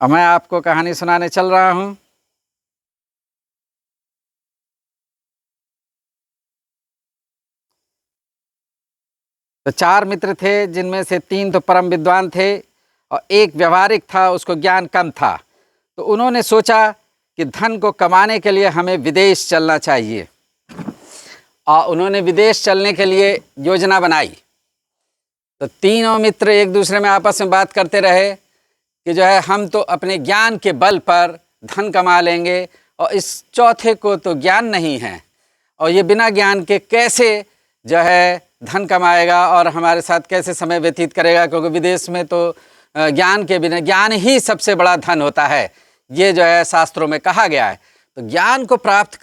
अब मैं आपको कहानी सुनाने चल रहा हूँ। तो 4 मित्र थे, जिनमें से 3 तो परम विद्वान थे और एक व्यवहारिक था, उसको ज्ञान कम था। तो उन्होंने सोचा कि धन को कमाने के लिए हमें विदेश चलना चाहिए और उन्होंने विदेश चलने के लिए योजना बनाई। तो तीनों मित्र एक दूसरे में आपस में बात करते रहे कि जो है हम तो अपने ज्ञान के बल पर धन कमा लेंगे और इस चौथे को तो ज्ञान नहीं है और ये बिना ज्ञान के कैसे जो है धन कमाएगा और हमारे साथ कैसे समय व्यतीत करेगा, क्योंकि विदेश में तो ज्ञान के बिना, ज्ञान ही सबसे बड़ा धन होता है, ये जो है शास्त्रों में कहा गया है। तो ज्ञान को प्राप्त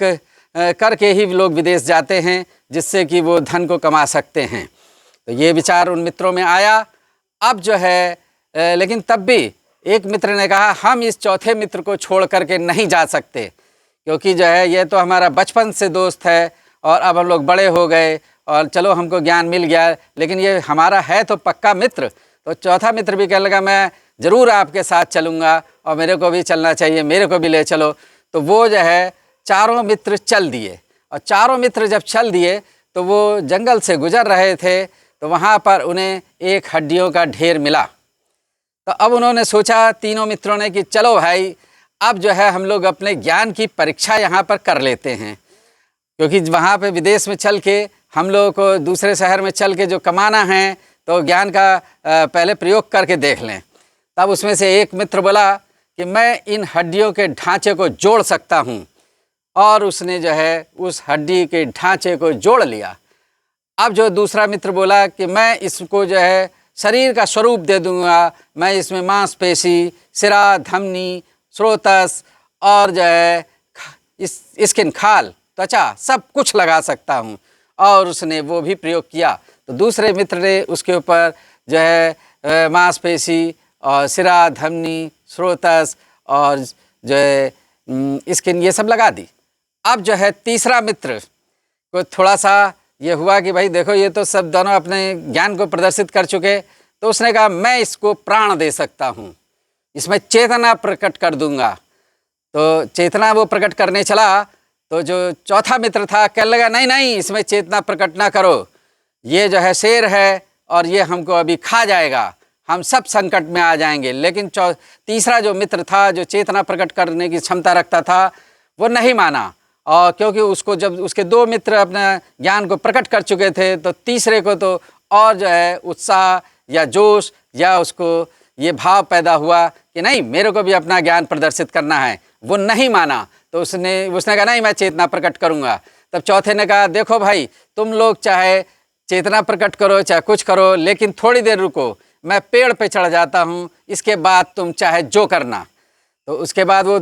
करके ही लोग विदेश जाते हैं, जिससे कि वो धन को कमा सकते हैं। तो ये विचार उन मित्रों में आया। अब जो है लेकिन तब भी एक मित्र ने कहा हम इस चौथे मित्र को छोड़ करके नहीं जा सकते, क्योंकि जो है ये तो हमारा बचपन से दोस्त है और अब हम लोग बड़े हो गए और चलो हमको ज्ञान मिल गया, लेकिन ये हमारा है तो पक्का मित्र। तो चौथा मित्र भी कहने लगा मैं ज़रूर आपके साथ चलूँगा और मेरे को भी चलना चाहिए, मेरे को भी ले चलो। तो वो जो है चारों मित्र चल दिए और चारों मित्र जब चल दिए तो वो जंगल से गुजर रहे थे, तो वहाँ पर उन्हें एक हड्डियों का ढेर मिला। तो अब उन्होंने सोचा तीनों मित्रों ने कि चलो भाई अब जो है हम लोग अपने ज्ञान की परीक्षा यहाँ पर कर लेते हैं, क्योंकि वहाँ पे विदेश में चल के हम लोगों को दूसरे शहर में चल के जो कमाना है तो ज्ञान का पहले प्रयोग करके देख लें। तब उसमें से एक मित्र बोला कि मैं इन हड्डियों के ढांचे को जोड़ सकता हूँ, और उसने जो है उस हड्डी के ढांचे को जोड़ लिया। अब जो दूसरा मित्र बोला कि मैं इसको जो है शरीर का स्वरूप दे दूंगा, मैं इसमें मांसपेशी, सिरा, धमनी, स्रोतस और जो है स्किन, खाल, त्वचा सब कुछ लगा सकता हूँ, और उसने वो भी प्रयोग किया। तो दूसरे मित्र ने उसके ऊपर जो है मांसपेशी और सिरा, धमनी, स्रोतस और जो है स्किन ये सब लगा दी। अब जो है तीसरा मित्र को थोड़ा सा ये हुआ कि भाई देखो ये तो सब दोनों अपने ज्ञान को प्रदर्शित कर चुके, तो उसने कहा मैं इसको प्राण दे सकता हूँ, इसमें चेतना प्रकट कर दूंगा। तो चेतना वो प्रकट करने चला, तो जो चौथा मित्र था कहने लगा नहीं नहीं इसमें चेतना प्रकट ना करो, ये जो है शेर है और ये हमको अभी खा जाएगा, हम सब संकट में आ जाएंगे। लेकिन तीसरा जो मित्र था जो चेतना प्रकट करने की क्षमता रखता था वो नहीं माना, और क्योंकि उसको जब उसके 2 मित्र अपना ज्ञान को प्रकट कर चुके थे तो तीसरे को तो और जो है उत्साह या जोश या उसको ये भाव पैदा हुआ कि नहीं मेरे को भी अपना ज्ञान प्रदर्शित करना है, वो नहीं माना। तो उसने कहा नहीं मैं चेतना प्रकट करूँगा। तब चौथे ने कहा देखो भाई तुम लोग चाहे चेतना प्रकट करो चाहे कुछ करो, लेकिन थोड़ी देर रुको, मैं पेड़ पे चढ़ जाता हूँ, इसके बाद तुम चाहे जो करना। तो उसके बाद वो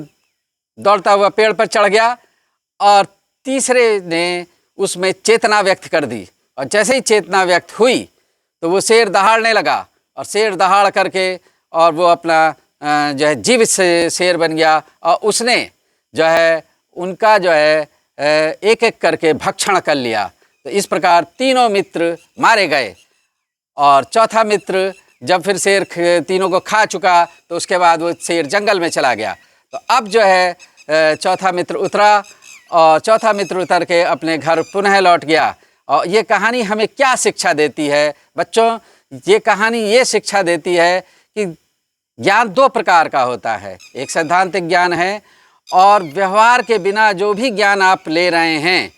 दौड़ता हुआ पेड़ पर चढ़ गया और तीसरे ने उसमें चेतना व्यक्त कर दी, और जैसे ही चेतना व्यक्त हुई तो वो शेर दहाड़ने लगा, और शेर दहाड़ करके और वो अपना जो है जीवित शेर बन गया, और उसने जो है उनका जो है एक एक करके भक्षण कर लिया। तो इस प्रकार तीनों मित्र मारे गए, और चौथा मित्र जब फिर शेर तीनों को खा चुका तो उसके बाद वो शेर जंगल में चला गया। तो अब जो है चौथा मित्र उतरा, और चौथा मित्र उतर के अपने घर पुनः लौट गया। और ये कहानी हमें क्या शिक्षा देती है बच्चों? ये कहानी ये शिक्षा देती है कि ज्ञान 2 प्रकार का होता है, एक सैद्धांतिक ज्ञान है और व्यवहार के बिना जो भी ज्ञान आप ले रहे हैं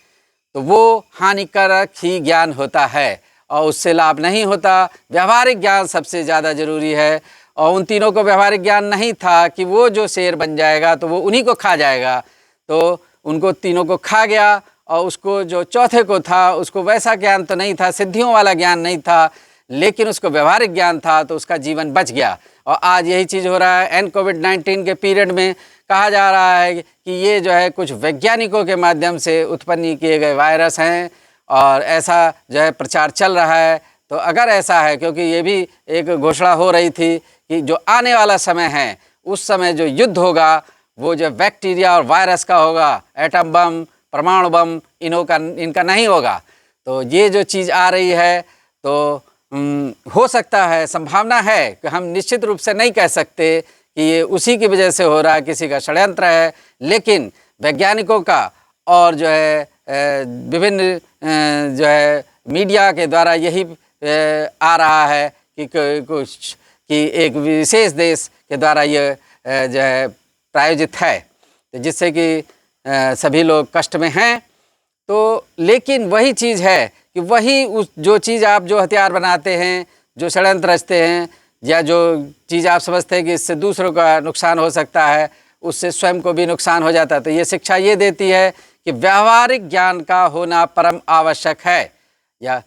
तो वो हानिकारक ही ज्ञान होता है और उससे लाभ नहीं होता। व्यवहारिक ज्ञान सबसे ज़्यादा ज़रूरी है, और उन तीनों को व्यवहारिक ज्ञान नहीं था कि वो जो शेर बन जाएगा तो वो उन्हीं को खा जाएगा, तो उनको तीनों को खा गया। और उसको जो चौथे को था उसको वैसा ज्ञान तो नहीं था, सिद्धियों वाला ज्ञान नहीं था, लेकिन उसको व्यवहारिक ज्ञान था, तो उसका जीवन बच गया। और आज यही चीज़ हो रहा है। कोविड-19 के पीरियड में कहा जा रहा है कि ये जो है कुछ वैज्ञानिकों के माध्यम से उत्पन्न किए गए वायरस हैं, और ऐसा जो है प्रचार चल रहा है। तो अगर ऐसा है, क्योंकि ये भी एक घोषणा हो रही थी कि जो आने वाला समय है उस समय जो युद्ध होगा वो जो बैक्टीरिया और वायरस का होगा, एटम बम, परमाणु बम इनका नहीं होगा। तो ये जो चीज़ आ रही है तो हो सकता है, संभावना है कि हम निश्चित रूप से नहीं कह सकते कि ये उसी की वजह से हो रहा है, किसी का षड्यंत्र है, लेकिन वैज्ञानिकों का और जो है विभिन्न जो है मीडिया के द्वारा यही आ रहा है कि कुछ कि एक विशेष देश के द्वारा ये जो है प्रायोजित है, तो जिससे कि सभी लोग कष्ट में हैं। तो लेकिन वही चीज़ है कि वही उस जो चीज़ आप जो हथियार बनाते हैं, जो षड्यंत्र रचते हैं, या जो चीज़ आप समझते हैं कि इससे दूसरों का नुकसान हो सकता है, उससे स्वयं को भी नुकसान हो जाता है। तो ये शिक्षा ये देती है कि व्यावहारिक ज्ञान का होना परम आवश्यक है। या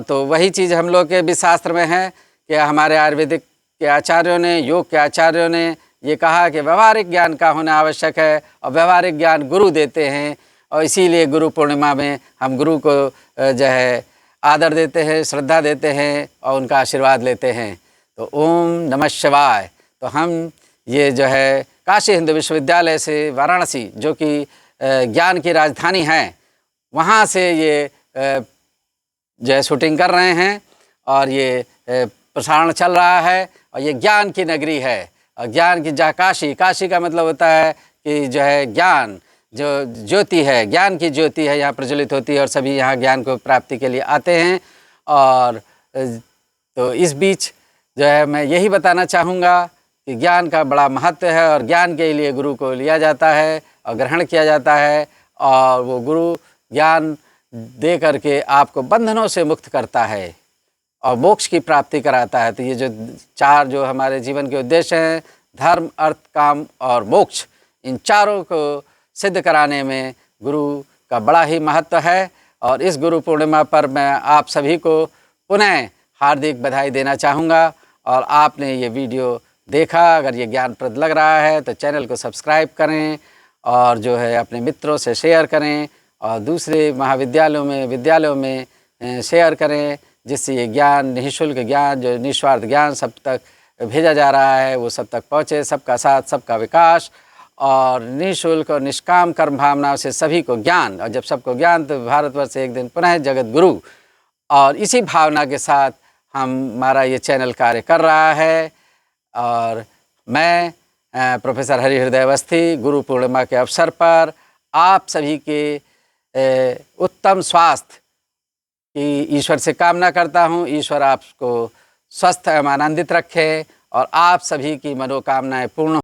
तो वही चीज़ हम लोग के भी शास्त्र में है कि हमारे आयुर्वेदिक के आचार्यों ने, योग के आचार्यों ने ये कहा कि व्यावहारिक ज्ञान का होना आवश्यक है, और व्यावहारिक ज्ञान गुरु देते हैं। और इसीलिए गुरु पूर्णिमा में हम गुरु को जो है आदर देते हैं, श्रद्धा देते हैं और उनका आशीर्वाद लेते हैं। तो ओम नमः शिवाय। तो हम ये जो है काशी हिंदू विश्वविद्यालय से वाराणसी, जो कि ज्ञान की राजधानी है, वहाँ से ये जो है शूटिंग कर रहे हैं, और ये प्रसारण चल रहा है। और ये ज्ञान की नगरी है, और ज्ञान की जहाँ काशी, काशी का मतलब होता है कि जो है ज्ञान, जो ज्योति है, ज्ञान की ज्योति है, यहाँ प्रज्वलित होती है, और सभी यहाँ ज्ञान को प्राप्ति के लिए आते हैं। और तो इस बीच जो है मैं यही बताना चाहूँगा कि ज्ञान का बड़ा महत्व है, और ज्ञान के लिए गुरु को लिया जाता है और ग्रहण किया जाता है, और वो गुरु ज्ञान दे करके आपको बंधनों से मुक्त करता है और मोक्ष की प्राप्ति कराता है। तो ये जो चार जो हमारे जीवन के उद्देश्य हैं, धर्म, अर्थ, काम और मोक्ष, इन चारों को सिद्ध कराने में गुरु का बड़ा ही महत्व है। और इस गुरु पूर्णिमा पर मैं आप सभी को पुनः हार्दिक बधाई देना चाहूँगा। और आपने ये वीडियो देखा, अगर ये ज्ञानप्रद लग रहा है तो चैनल को सब्सक्राइब करें, और जो है अपने मित्रों से शेयर करें, और दूसरे महाविद्यालयों में, विद्यालयों में शेयर करें, जिससे ये ज्ञान, निःशुल्क ज्ञान, जो निस्वार्थ ज्ञान सब तक भेजा जा रहा है, वो सब तक पहुँचे। सबका साथ, सबका विकास, और निःशुल्क और निष्काम कर्म भावनाओं से सभी को ज्ञान। और जब सबको ज्ञान, तो भारतवर्ष एक दिन पुनः जगत गुरु। और इसी भावना के साथ हमारा ये चैनल कार्य कर रहा है। और मैं प्रोफेसर हरिहृदय अवस्थी गुरु पूर्णिमा के अवसर पर आप सभी के उत्तम स्वास्थ्य की ईश्वर से कामना करता हूँ। ईश्वर आपको स्वस्थ एवं आनंदित रखे, और आप सभी की मनोकामनाएं पूर्ण